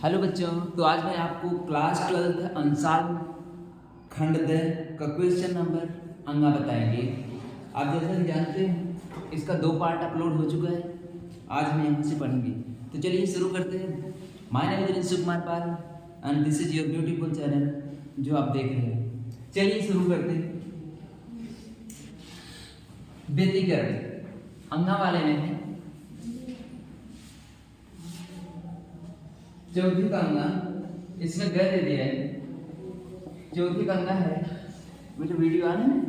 Hello बच्चों, तो आज मैं आपको क्लास 12th अंशाल खंड द का क्वेश्चन नंबर अंगा बताएंगे। आप जैसा कि जानते हैं इसका 2 पार्ट अपलोड हो चुका है। आज हम यहाँ से पढ़ेंगे, तो चलिए शुरू करते हैं। My name is Rinsu Kumar Pal and this is your beautiful channel जो आप देख रहे हैं। चलिए शुरू करते हैं। व्यतिकरण अंगा वाले में है चौथी का अंगा, इसमें ग दे दिया है। चौथी का अंगा है मुझे वीडियो आने में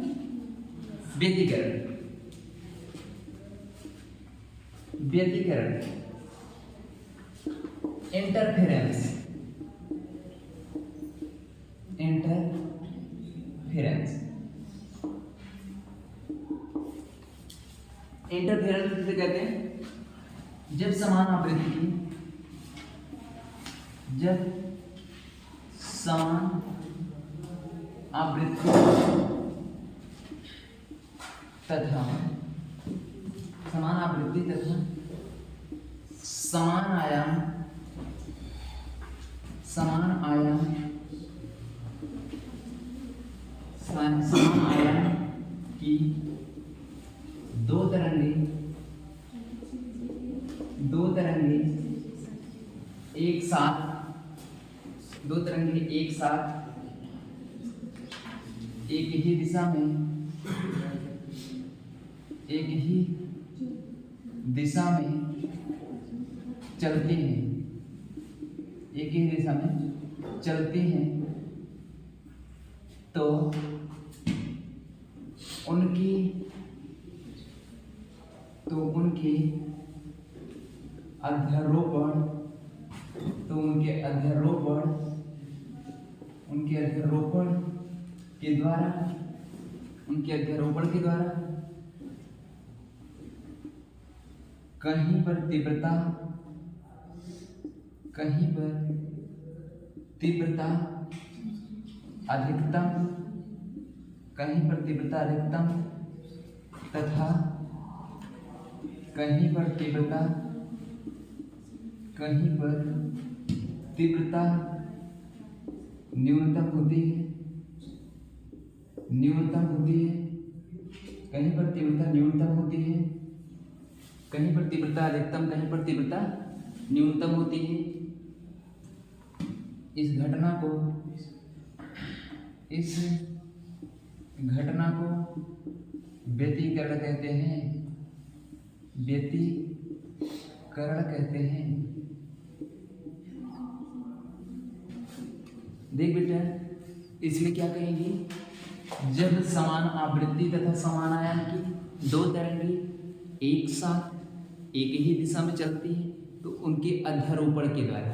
व्यतिकरण। व्यतिकरण इंटरफेरेंस। इंटरफेरेंस इंटरफेरेंस किसे कहते हैं? जब समान आवृत्ति की समान आवृत्ति तथा समान आवृत्ति तथा समान आयाम समान आयाम की दो तरंगे एक साथ एक ही दिशा में चलती हैं, तो उनकी अध्यारोपण के द्वारा कहीं पर तीव्रता अधिकतम तथा कहीं पर तीव्रता न्यूनतम होती है। कहीं पर तीव्रता न्यूनतम होती है, कहीं पर तीव्रता अधिकतम, कहीं पर तीव्रता न्यूनतम होती है। इस घटना को व्यतिकरण कहते हैं। देख बेटा, इसमें क्या कहेंगे? जब समान आवृत्ति तथा समान आयाम की दो तरंगे एक साथ एक ही दिशा में चलती है, तो उनके अध्यारोपण के द्वारा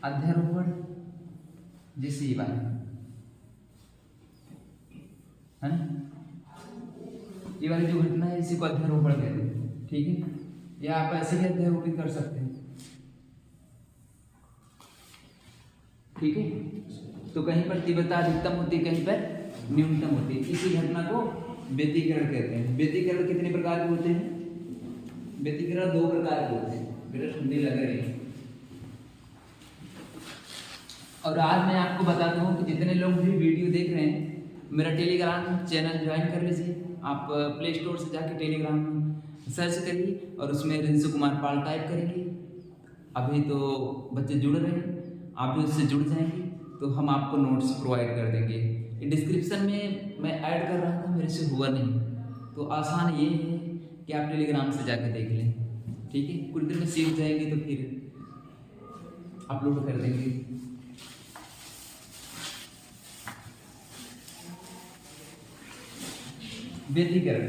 अध्यारोपण जैसे ये बात है ना, ये वाली जो घटना है इसी को अध्यारोपण कहते हैं। ठीक है, या आप ऐसे भी अध्यारोपित कर सकते हैं। ठीक है, तो कहीं पर तीव्रता अधिकतम होती है, कहीं पर न्यूनतम होती है। इसी घटना को व्यतिकरण कहते हैं। व्यतिकरण कितने प्रकार के होते हैं? व्यतिकरण 2 प्रकार के होते हैं। मेरा ठंडी लग रही है। और आज मैं आपको बताता हूँ कि जितने लोग भी वीडियो देख रहे हैं, मेरा टेलीग्राम चैनल ज्वाइन कर लीजिए। आप प्ले स्टोर से जाके टेलीग्राम सर्च करिए और उसमें रिंसु कुमार पाल टाइप करेंगे। अभी तो बच्चे जुड़ रहे हैं, आप भी उससे जुड़ जाएंगे तो हम आपको नोट्स प्रोवाइड कर देंगे। डिस्क्रिप्शन में मैं ऐड कर रहा था, मेरे से हुआ नहीं, तो आसान ये है कि आप टेलीग्राम से जाके देख लें। ठीक है, कुछ दिन में सीख जाएंगे तो फिर अपलोड कर देंगे। व्यतिकरण।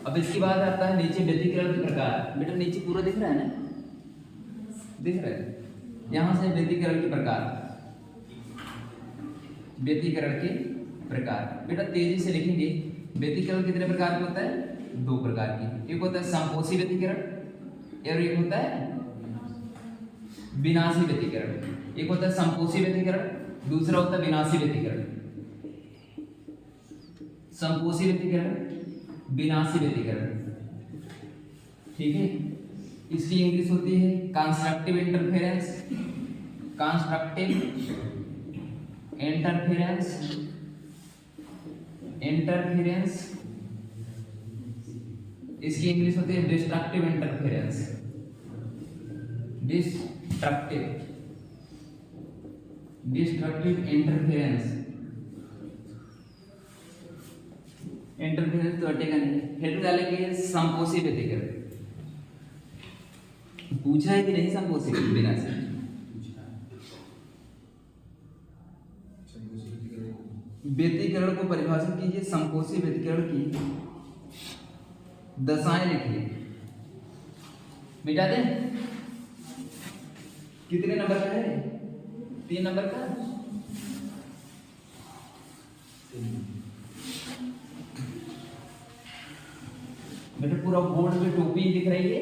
अब इसके बाद आता है नीचे व्यतिकरण के प्रकार। बेटा नीचे पूरा दिख रहा है ना? दिख रहा है? यहां से व्यतिकरण के प्रकार बेटा तेजी से लिखेंगे। व्यतिकरण कितने प्रकार के होता है? 2 प्रकार की। एक होता है संपोषी व्यतिकरण और एक होता है विनाशी व्यतिकरण। एक होता है संपोषी व्यतिकरण, दूसरा होता है विनाशी व्यतिकरण। संपोषी व्यतिकरण, विनाशी व्यतिकरण। ठीक है, इसकी इंग्लिश होती है constructive interference, constructive interference, interference. इसकी इंग्लिश होती है destructive interference, destructive, destructive interference. Interference तो हटेगा नहीं, फिर डालेंगे संपोषी व्यतिकरण। पूछा है कि नहीं संपोषी बिना से? व्यतिकरण को परिभाषित कीजिए, संपोषी व्यतिकरण की दशाएं लिखिए। मिटा दें? कितने नंबर का है? 3 नंबर का। बेटा पूरा बोर्ड पे टोपी दिख रही है,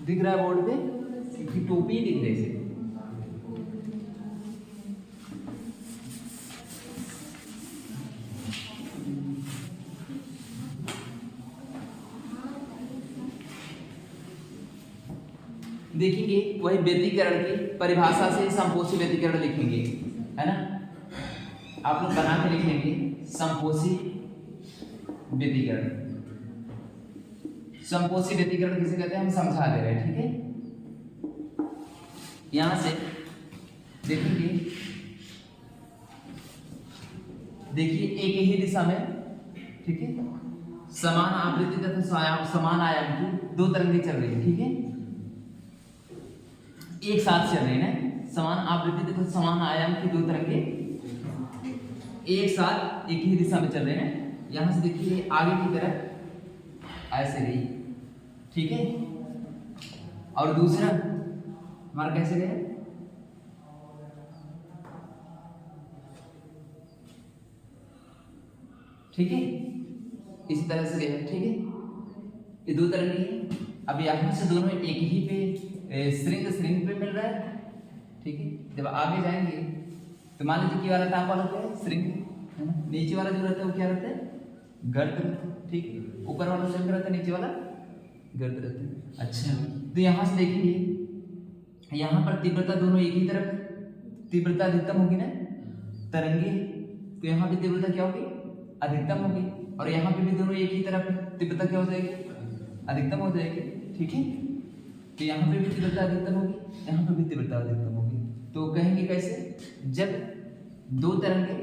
दिख रहा है बोर्ड पे टोपी दिख रही है। देखेंगे वही व्यतिकरण की परिभाषा से संपोषी व्यतिकरण लिखेंगे, है ना। आप लोग बना के लिखेंगे संपोषी व्यतिकरण। संपोषी व्यतिकरण किसे कहते हैं हम समझा दे रहे हैं, ठीक है। यहां से देखेंगे, देखिए एक ही दिशा में, ठीक है, समान आवृत्ति तथा समान आयाम की 2 तरंगें चल रही है, ठीक है, एक साथ चल रही है ना। समान आवृत्ति तथा समान आयाम की 2 तरंगें एक साथ एक ही दिशा में चल रहे हैं। यहां से देखिए आगे की तरफ ऐसे गई, ठीक है, और दूसरा हमारा कैसे गया, ठीक है, इसी तरह से गया, ठीक है। ये 2 तरंगें हैं। अब यहां से दोनों एक ही पे श्रृंग पे मिल रहा है, ठीक है। जब आगे जाएंगे तो मान लीजिए कि वाला टाप वाला क्या है, श्रृंग, है ना। नीचे वाला जो रहता है वो क्या रहता है, गर्त, ठीक है। ऊपर वाला श्रृंग रहता है, नीचे वाला गर्त रहता है। अच्छा, तो यहां से देखिए यहां पर तीव्रता दोनों एक ही तरफ है, तीव्रता अधिकतम होगी ना, तरंगे, तो यहाँ पे तीव्रता क्या होगी, अधिकतम होगी। और यहाँ पे भी दोनों एक ही तरफ है, तीव्रता क्या हो जाएगी, अधिकतम हो जाएगी, ठीक है। तो यहाँ पे भी तीव्रता अधिकतम होगी, यहाँ पे भी तीव्रता अधिकतम होगी। तो कहेंगे कैसे, जब दो तरंगे,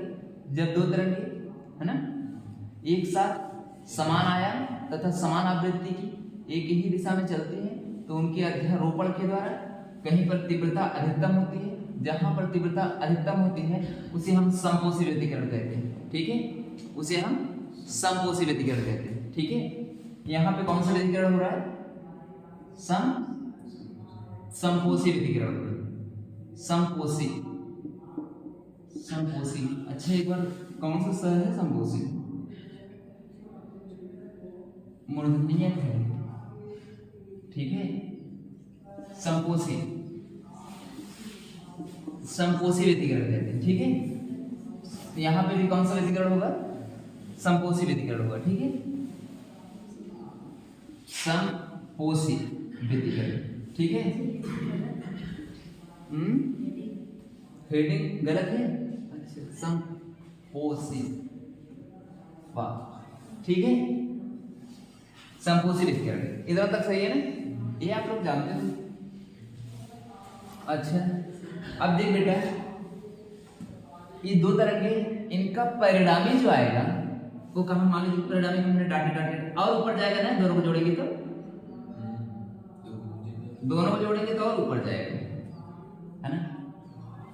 है ना, एक साथ समान आयाम तथा समान आवृत्ति की एक ही दिशा में चलती हैं, तो उनके अध्यारोपण के द्वारा कहीं पर तीव्रता अधिकतम होती है। जहां पर तीव्रता अधिकतम होती है उसे हम समपोषी व्यतिकरण कहते हैं, ठीक है, उसे हम समपोषी व्यतिकरण कहते हैं, ठीक है। यहाँ पे कौन सा व्यतिकरण हो रहा है, समपोषी व्यतिकरण हो रहा है, समपोषी। अच्छा एक बार कौन सा स है, समपोषी मूर्धन्य है, ठीक है, समपोषी व्यतिकरण कहते हैं, ठीक है। तो यहाँ पे भी कौन सा व्यतिकरण होगा, समपोषी व्यतिकरण होगा, ठीक है, समपोषी व्यतिकरण, ठीक है। हेडिंग गलत है, अच्छा, समपोषी, वाह, ठीक है, समपोषी व्यतिकरण। इधर तक सही है ना, ये आप लोग जानते थे। अच्छा, अब देख बेटा, ये दो तरंगे, इनका परिणामी जो आएगा वो कहाँ, मान लीजिए परिणामी हमने डाटे और ऊपर जाएगा ना, दोनों को जोड़ेंगे तो और ऊपर जाएगा, है ना।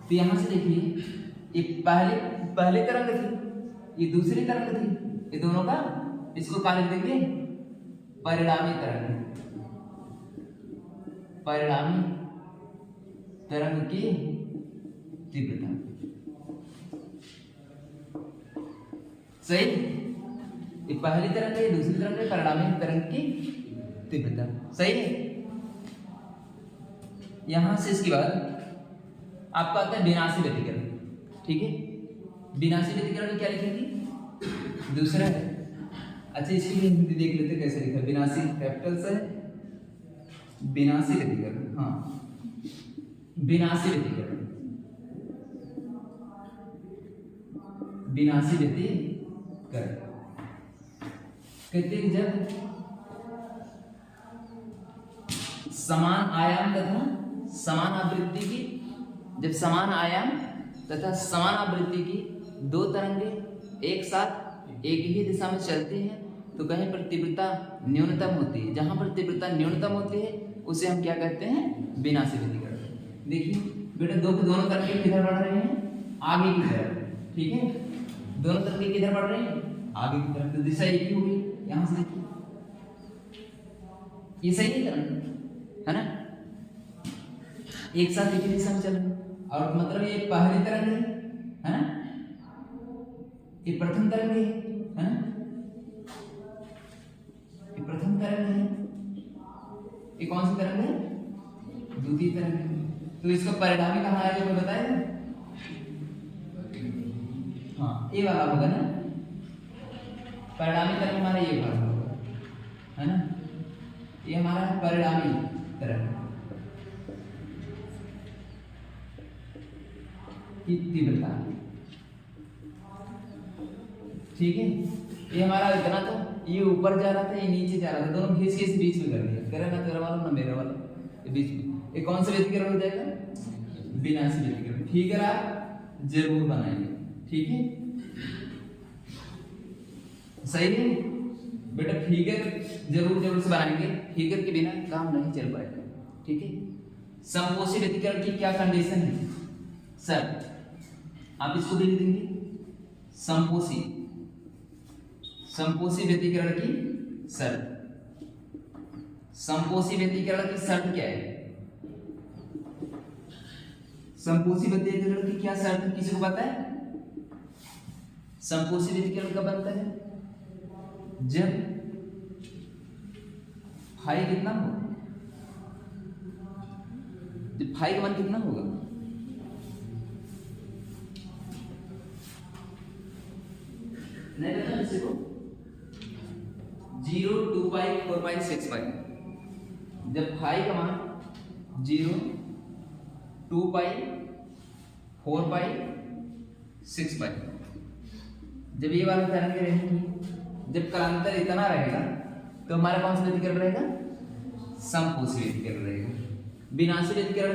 तो यहां से देखिए, ये पहली तरंग थी, ये दूसरी तरंग थी, ये दोनों का, इसको क्या लिख देंगे, परिणामी तरंग की तीव्रता, सही। ये पहली तरंग है, दूसरी तरंग है, परिणामी तरंग की तीव्रता, सही है। यहां से इसके बाद आपका आता है विनाशी व्यतिकरण, ठीक है। विनाशी व्यतिकरण में क्या लिखेंगे, दूसरा है। अच्छा, इसकी भी हिंदी देख लेते कैसे लिखा है, विनाशी कैपिटल से विनाशी व्यतिकरण, हाँ विनाशी व्यतिकरण, विनाशी व्यतिकरण कहते हैं जब समान आयाम तथा समान आवृत्ति की, जब समान आयाम तथा समान आवृत्ति की दो तरंगे एक साथ एक ही दिशा में चलती हैं तो कहीं पर तीव्रता न्यूनतम होती है। जहां पर तीव्रता न्यूनतम होती है उसे हम क्या कहते हैं, विनाशी व्यतिकरण। देखिए बेटा दोनों तरंगे किधर बढ़ रहे हैं, आगे की तरफ, ठीक है, दोनों तरंगे किधर बढ़ रहे हैं, आगे की तरफ, तो दिशा एक ही होगी। यहां से देखिए ये सही है तरंग, है ना, एक साथ एक ही दिशा में चल रहे हैं, और मतलब ये पहली तरंग है ना, ये प्रथम तरंग है ना, ये प्रथम तरंग है, ये कौन सी तरंग है, द्वितीय तरंग है। तो इसका परिणामी कहाँ आएगा कोई बताएगा, हाँ ये वाला होगा ना, परिणामी तरंग हमारा ये वाला होगा, है ना, ये हमारा परिणामी तरंग की तीव्रता, ठीक है। ये हमारा इतना तो ये ऊपर जा रहा था, ये नीचे जा रहा था, दोनों घिस के इस बीच में कर दिया, करे ना तेरा वाला ना मेरा वाला, ये बीच में, ये कौन सा व्यतिकरण हो जाएगा, विनाशी व्यतिकरण। फिगर आप जरूर बनाएंगे, ठीक है, सही है बेटा, फिगर जरूर से बनाएंगे, फिगर के बिना काम नहीं चल पाएगा, ठीक है। समपोषी व्यतिकरण की क्या कंडीशन है सर, आप इसको भी लिख देंगे, समपोषी व्यतिकरण की शर्त, समपोषी व्यतिकरण की शर्त क्या है, समपोषी व्यतिकरण की क्या शर्त है, किसी को पता है, समपोषी व्यतिकरण कब बनता है, जब फाई कितना हो, जब फाई का मान कितना होगा, नहीं पता किसी को, 0, 2 पाई 4 पाई 6 पाई, जब फाई का मान 0, 2 पाई 4 पाई 6 पाई, जब ये वाला तरंगे रहेंगी, जब कालांतर इतना रहेगा तो हमारा कौन सा व्यतिकरण रहेगा, समपोषी व्यतिकरण रहेगा। विनाशी व्यतिकरण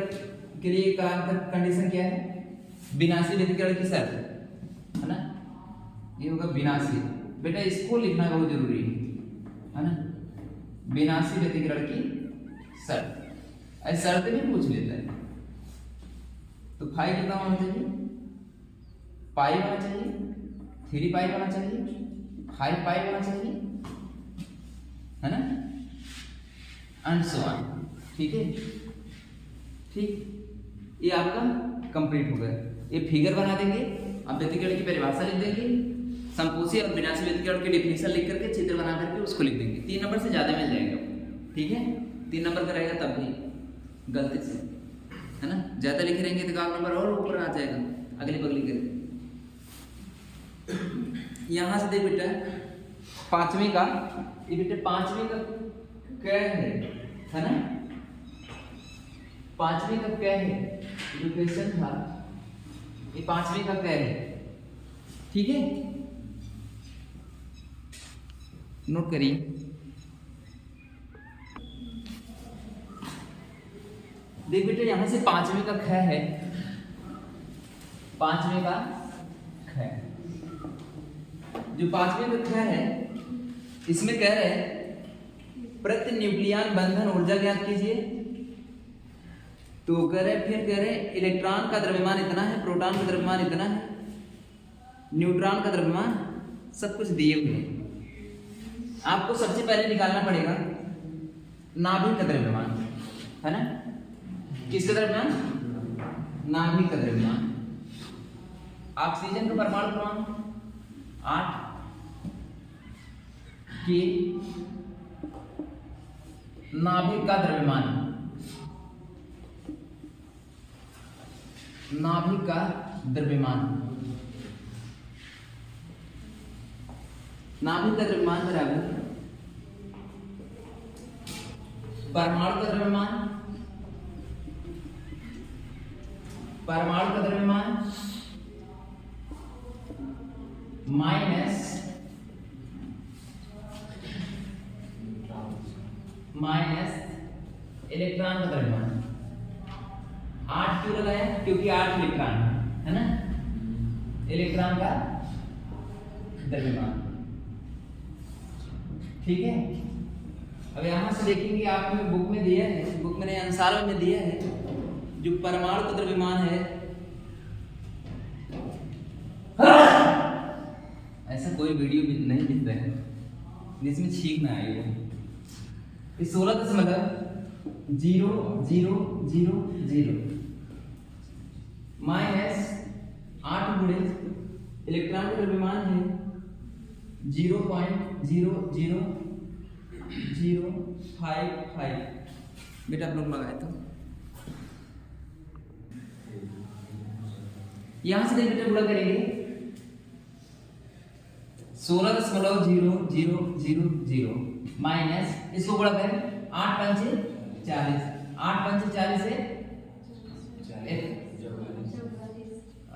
के लिए कालांतर कंडीशन क्या है, विनाशी व्यतिकरण की शर्त है ना, ये होगा विनाशी, बेटा इसको लिखना बहुत जरूरी है ना, विनाशी व्यतिकरण की शर्त, ऐसी शर्त भी पूछ लेता है। तो फाई कितना होना चाहिए, पाई होना चाहिए, 3 पाई होना चाहिए, 5 पाई होना चाहिए, है ना, एंड सो ऑन, ठीक है, ठीक, ये आपका कंप्लीट हो गया। ये फिगर बना देंगे, आप व्यतिकरण की परिभाषा लिख देंगे, समपोषी और विनाशी व्यतिकरण की डेफिनेशन लिख करके चित्र बना करके उसको लिख देंगे, 3 नंबर से ज्यादा मिल जाएगा, ठीक है, 3 नंबर का रहेगा तब भी गलती से, है ना, ज्यादा लिखे रहेंगे तो 1 नंबर और ऊपर आ जाएगा अगली बगली करके। यहां से देख बेटा पांचवी का, ये बेटे पांचवी का क्या है ना, पांचवी का क्या है, जो क्वेश्चन था ये पांचवी का क्या है, ठीक है, नोट करिए। देख बेटे यहां से पांचवी का ख है, पांचवी का ख, जो पांचवी का ख है इसमें कह रहे हैं प्रति न्यूक्लियन बंधन ऊर्जा ज्ञात कीजिए। तो कह रहे फिर कह रहे इलेक्ट्रॉन का द्रव्यमान इतना है, प्रोटॉन का द्रव्यमान इतना है, न्यूट्रॉन का द्रव्यमान, सब कुछ दिए हुए हैं। आपको सबसे पहले निकालना पड़ेगा नाभिक का द्रव्यमान, है ना, किसका द्रव्यमान, नाभिक का द्रव्यमान। ऑक्सीजन का परमाणु क्रमांक 8 के नाभिक का द्रव्यमान, नाभिक का द्रव्यमान, नाभिक का द्रव्यमान बराबर परमाणु का द्रव्यमान, परमाणु का द्रव्यमान माइनस इलेक्ट्रॉन का द्रव्यमान। 8 क्यों लगाया? क्योंकि 8 इलेक्ट्रॉन है ना, इलेक्ट्रॉन का द्रव्यमान। ठीक है, अब यहां से देखेंगे आपने बुक में दिया है, बुक में अनुसार में दिया है जो परमाणु का द्रव्यमान है, ऐसा कोई वीडियो भी नहीं दिख रहा है जिसमें छींक ना आए। ये 16.0000 माइनस 8 गुणे इलेक्ट्रॉन का द्रव्यमान है 0.00055। बेटा आप लोग लगाए तो यहां से देख बेटा गुणा करेंगे 16.0000 माइनस इसको गुणा करें 8 पंचे 40, 8 पंचे 40 से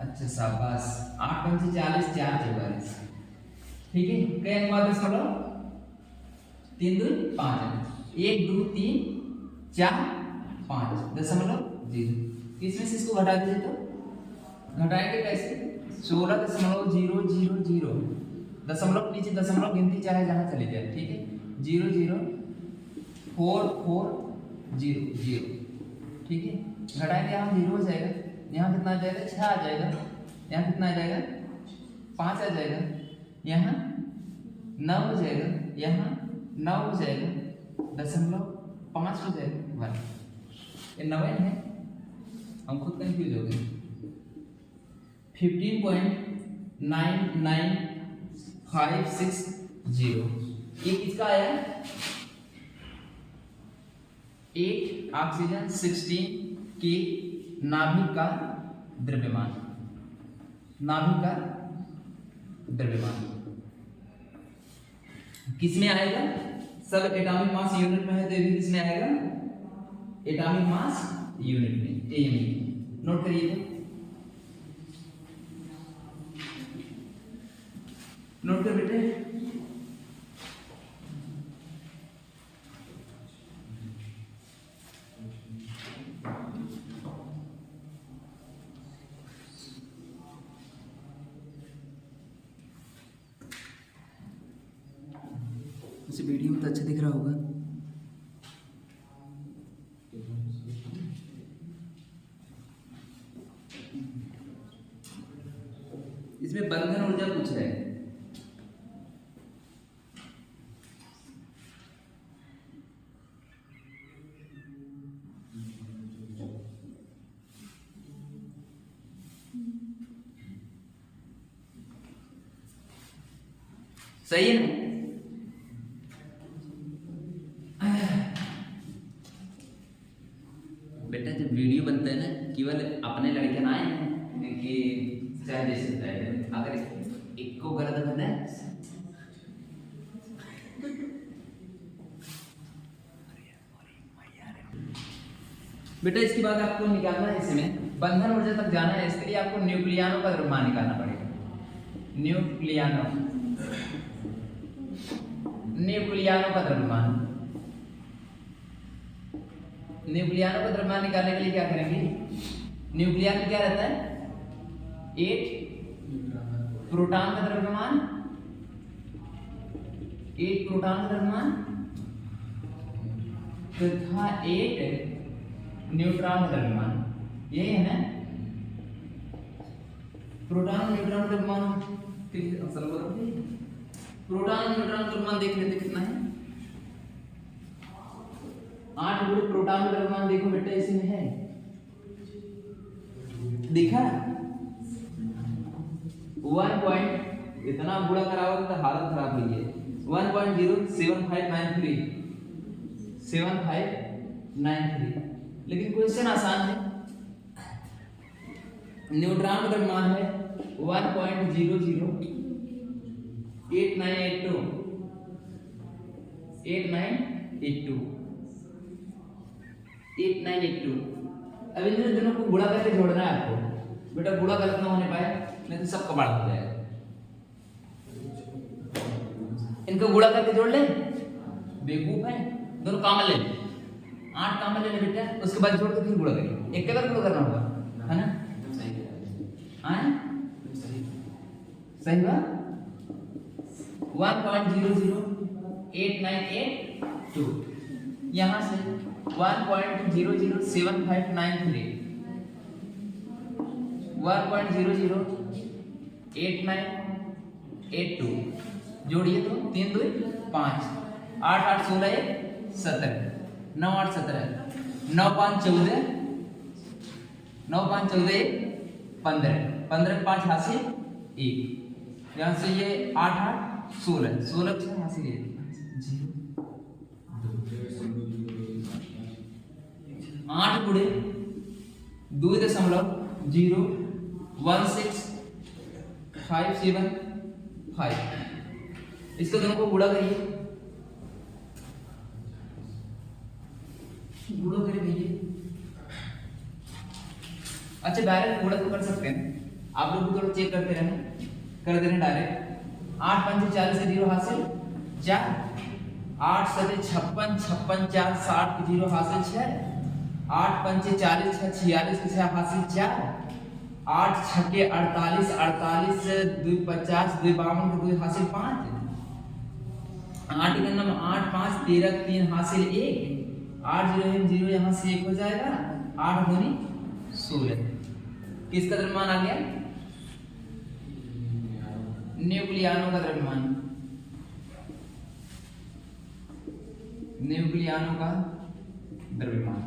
अच्छा शाबाश, 8 पंचे 40, 4 44। ठीक है, कई अंक बाद 3 2 5 1 2 3 4 5 0.0। इसमें से इसको घटा दीजिए तो घटाएंगे कैसे? 16.000 दशमलव नीचे दशमलव गिनती चाहे जहां चली जाए। ठीक है, 0.04400। ठीक है, घटाएंगे यहाँ 0 हो जाएगा, यहाँ कितना आ जाएगा 6 आ जाएगा, यहाँ कितना आ जाएगा 5 आ जाएगा, यहाँ 9 हो जाएगा, यहाँ 9 हो जाएगा, 0.5 हो जाएगा 1। ये 9 है, हम खुद कंफ्यूज हो गए। 15.99560 ये किसका आया? 8 ऑक्सीजन 16 के नाभिक का द्रव्यमान, नाभिक का द्रव्यमान किसमें आएगा? सब एटॉमिक मास यूनिट में है तो ये भी किसमें आएगा? एटॉमिक मास यूनिट में, एएमई। नोट करिए तो, नोट कर बेटे। इसे वीडियो में तो अच्छा दिख रहा होगा। इसमें बंधन ऊर्जा पूछ रहे हैं। सही है ना? बेटा जब वीडियो बनता है ना, केवल अपने लड़के ना आए हैं कि चाहे जैसे बताए, अगर एक को गलत बना है बेटा, इसके बाद आपको निकालना है, इसमें बंधन ऊर्जा तक जाना है। इसके लिए आपको न्यूक्लियानों का द्रव्यमान निकालना पड़ेगा। न्यूक्लियानों का द्रव्यमान, न्यूक्लियानों का द्रव्यमान निकालने के लिए क्या करेंगे? न्यूक्लियन में क्या रहता है? 8 प्रोटॉन का द्रव्यमान, 8 प्रोटॉन का द्रव्यमान तथा 8 न्यूट्रॉन का द्रव्यमान। यही है ना? प्रोटॉन और न्यूट्रॉन का द्रव्यमान, प्रोटॉन और न्यूट्रॉन का द्रव्यमान देख लेते कितना है। 8 गुणे प्रोटॉन का द्रव्यमान देखो बेटा, इसमें है, देखा 1 पॉइंट, इतना बुरा कराओगे तो हालत खराब हुई है। 1.07593 लेकिन क्वेश्चन आसान है। न्यूट्रॉन का द्रव्यमान है 1.008982 8982। अब इन दोनों को गुणा करके जोड़ना है आपको। बेटा गुणा गलत ना होने पाए, नहीं तो सब कबाड़ हो जाएगा। इनको गुणा करके जोड़ ले, बेवकूफ है। दोनों कामन ले, 8 कामन ले ले बेटा, उसके बाद जोड़ के फिर गुणा करिए। एक बार गुणा करना होगा, है ना? सही बात। 1.00898 यहाँ से 1.007593 1.008982 जोड़िए तो 3 2 5 8 8 16 17 9 8 17 9 5 14 9 5 14 15 15 5 हासिल 1। यहाँ से ये 8 8 16 16 से हासिल 1 8 गुणे 2.016575। इसको दोनों को गुणा करिए, गुणा करिए भैया। अच्छा डायरेक्ट गुणा तो कर सकते हैं, आप लोग थोड़ा चेक करते रहना, कर दे रहे डायरेक्ट। 8 5 40 से 0 हासिल 4, 8 7 56 56 4 60 के 0 हासिल 6, 8 5 40 6 46 के 6 हासिल 4, 8 6 के 48 48 से 2 50 2 52 के 2 हासिल 5, 8 के नंबर 8 5 13 3 हासिल 1, 8 0 0 यहाँ से 1 हो जाएगा, 8 दूनी 16। किसका द्रव्यमान आ गया? न्यूक्लियानों का द्रव्यमान, न्यूक्लियानों का द्रव्यमान,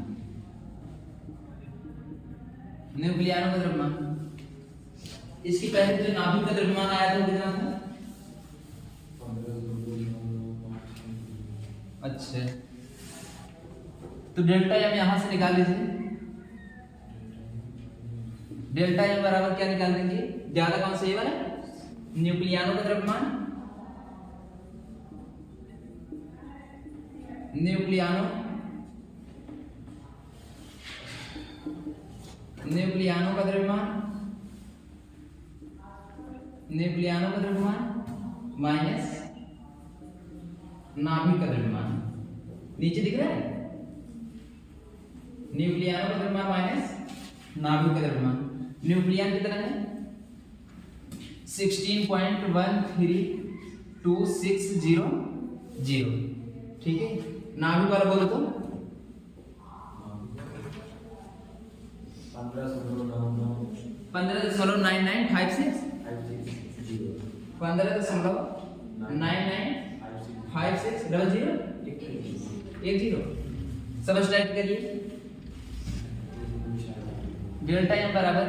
न्यूक्लियानों का द्रव्यमान। इसकी पहले जो नाभिक का द्रव्यमान आया था कितना था? अच्छा तो डेल्टा एम यहां से निकाल लीजिए। डेल्टा एम बराबर क्या निकाल देंगे? ज्यादा कौन सा ये वाला? न्यूक्लियानों का द्रव्यमान, न्यूक्लियानों का द्रव्यमान, न्यूक्लियानों का द्रव्यमान माइनस नाभिक का द्रव्यमान। नीचे दिख रहा है, न्यूक्लियानों का द्रव्यमान माइनस नाभिक का द्रव्यमान। न्यूक्लियन कितना है? 16.13260। ठीक है, नाभिक वाला बोलो तो 15.9956 15.99560010 सब स्टार्ट करिए। डेल्टा एम बराबर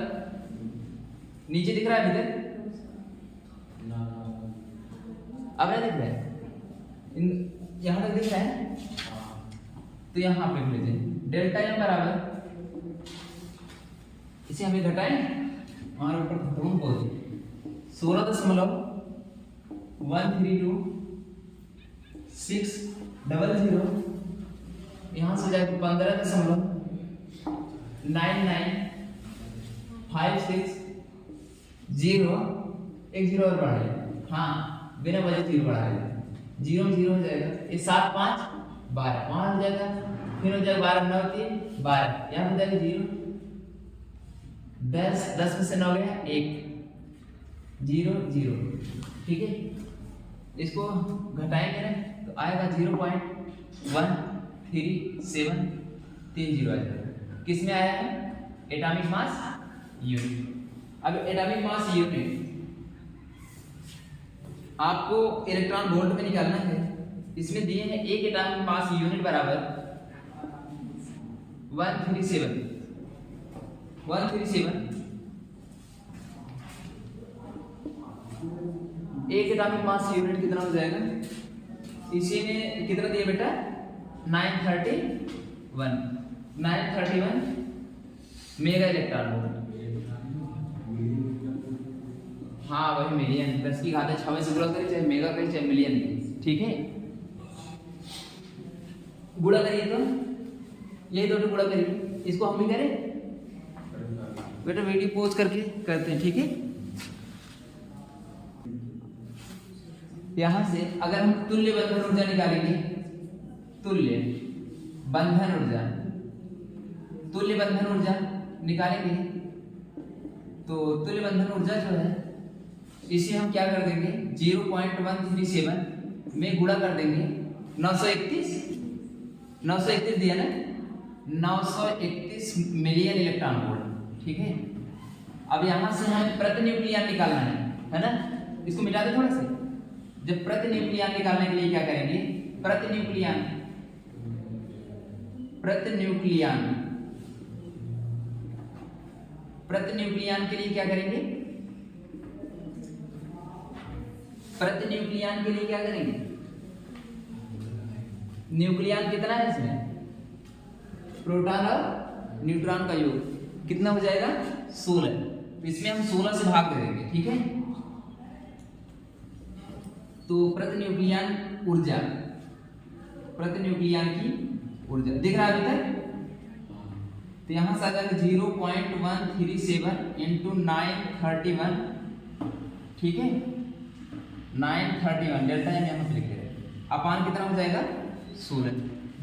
नीचे दिख रहा है इधर, अब नहीं दिख रहा है, यहां तक दिख रहा है तो यहां पे लिख लीजिए। डेल्टा एम बराबर, इसे हमें घटाएं हमारे ऊपर खत्म हो जाए 16.132600 यहां से जाए 15.9956 एक 0 और बढ़ा ले, हाँ बिना वजह 0 बढ़ा ले, 0 0 हो जाएगा, ये 7 5 12 वहां हो जाएगा, फिर हो जाएगा 12 9 3 12 यहाँ हो जाएगा 0 10 10 में से 9 गया 1 0 0। ठीक है, इसको घटाएंगे ना तो आएगा 0.1373 आएगा। किस में आया है? Atomic mass unit. अब एटॉमिक मास यूनिट आपको इलेक्ट्रॉन वोल्ट में निकालना है। इसमें दिए हैं एक एटॉमिक मास यूनिट बराबर 137 एक एटॉमिक मास यूनिट कितना हो जाएगा? इसी में कितना दिया बेटा? 931 मेगा इलेक्ट्रॉन वोल्ट। हाँ वही मिलियन, 10 की घात 6 से गुणा करें, चाहे मेगा करें चाहे मिलियन। ठीक है, गुणा करिए तो यही दोनों गुणा करिए, इसको हम भी करें बेटा, वीडियो पॉज करके करते हैं, ठीक है। यहां से अगर हम तुल्य बंधन ऊर्जा निकालेंगे, तुल्य बंधन ऊर्जा, तुल्य बंधन ऊर्जा निकालेंगे, तो तुल्य बंधन ऊर्जा जो है इसे हम क्या कर देंगे 0.137 में गुणा कर देंगे 931 दिया ना, 931 मिलियन इलेक्ट्रॉन वोल्ट, ठीक है। अब यहां से हमें प्रति न्यूक्लियन निकालना है ना, इसको मिटा दे थोड़ा सा। जब प्रति न्यूक्लियन निकालने के लिए क्या करेंगे, प्रति न्यूक्लियन के लिए क्या करेंगे, प्रति न्यूक्लियन के लिए क्या करेंगे, न्यूक्लियन कितना है इसमें, प्रोटॉन और न्यूट्रॉन का योग कितना हो जाएगा 16, इसमें हम 16 से भाग दे देंगे, ठीक है। तो प्रति न्यूक्लियन ऊर्जा, प्रति न्यूक्लियन की ऊर्जा दिख रहा है अभी तक, तो यहां से आ जाएगा 0.137 इंटू 931, ठीक है, 931 डेल्टा एम यहां पे लिख ले, अपान कितना हो जाएगा 16।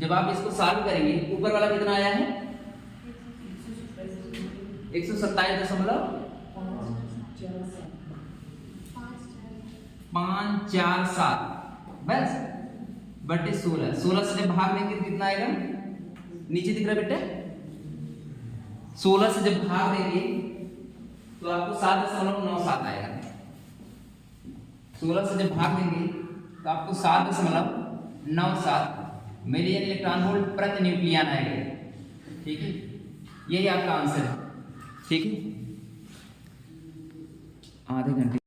जब आप इसको सॉल्व करेंगे, ऊपर वाला कितना आया है 127.547 बस बटे 16 से जब भाग देंगे तो कितना आएगा, नीचे दिख रहा है बेटा, 16 से जब भाग देंगे तो आपको 7.97 आएगा, 16 से जब भाग देंगे तो आपको 7.97 मिलियन इलेक्ट्रॉन वोल्ट प्रति न्यूक्लियन आएगा, ठीक है। यही आपका आंसर है, ठीक है। आधे घंटे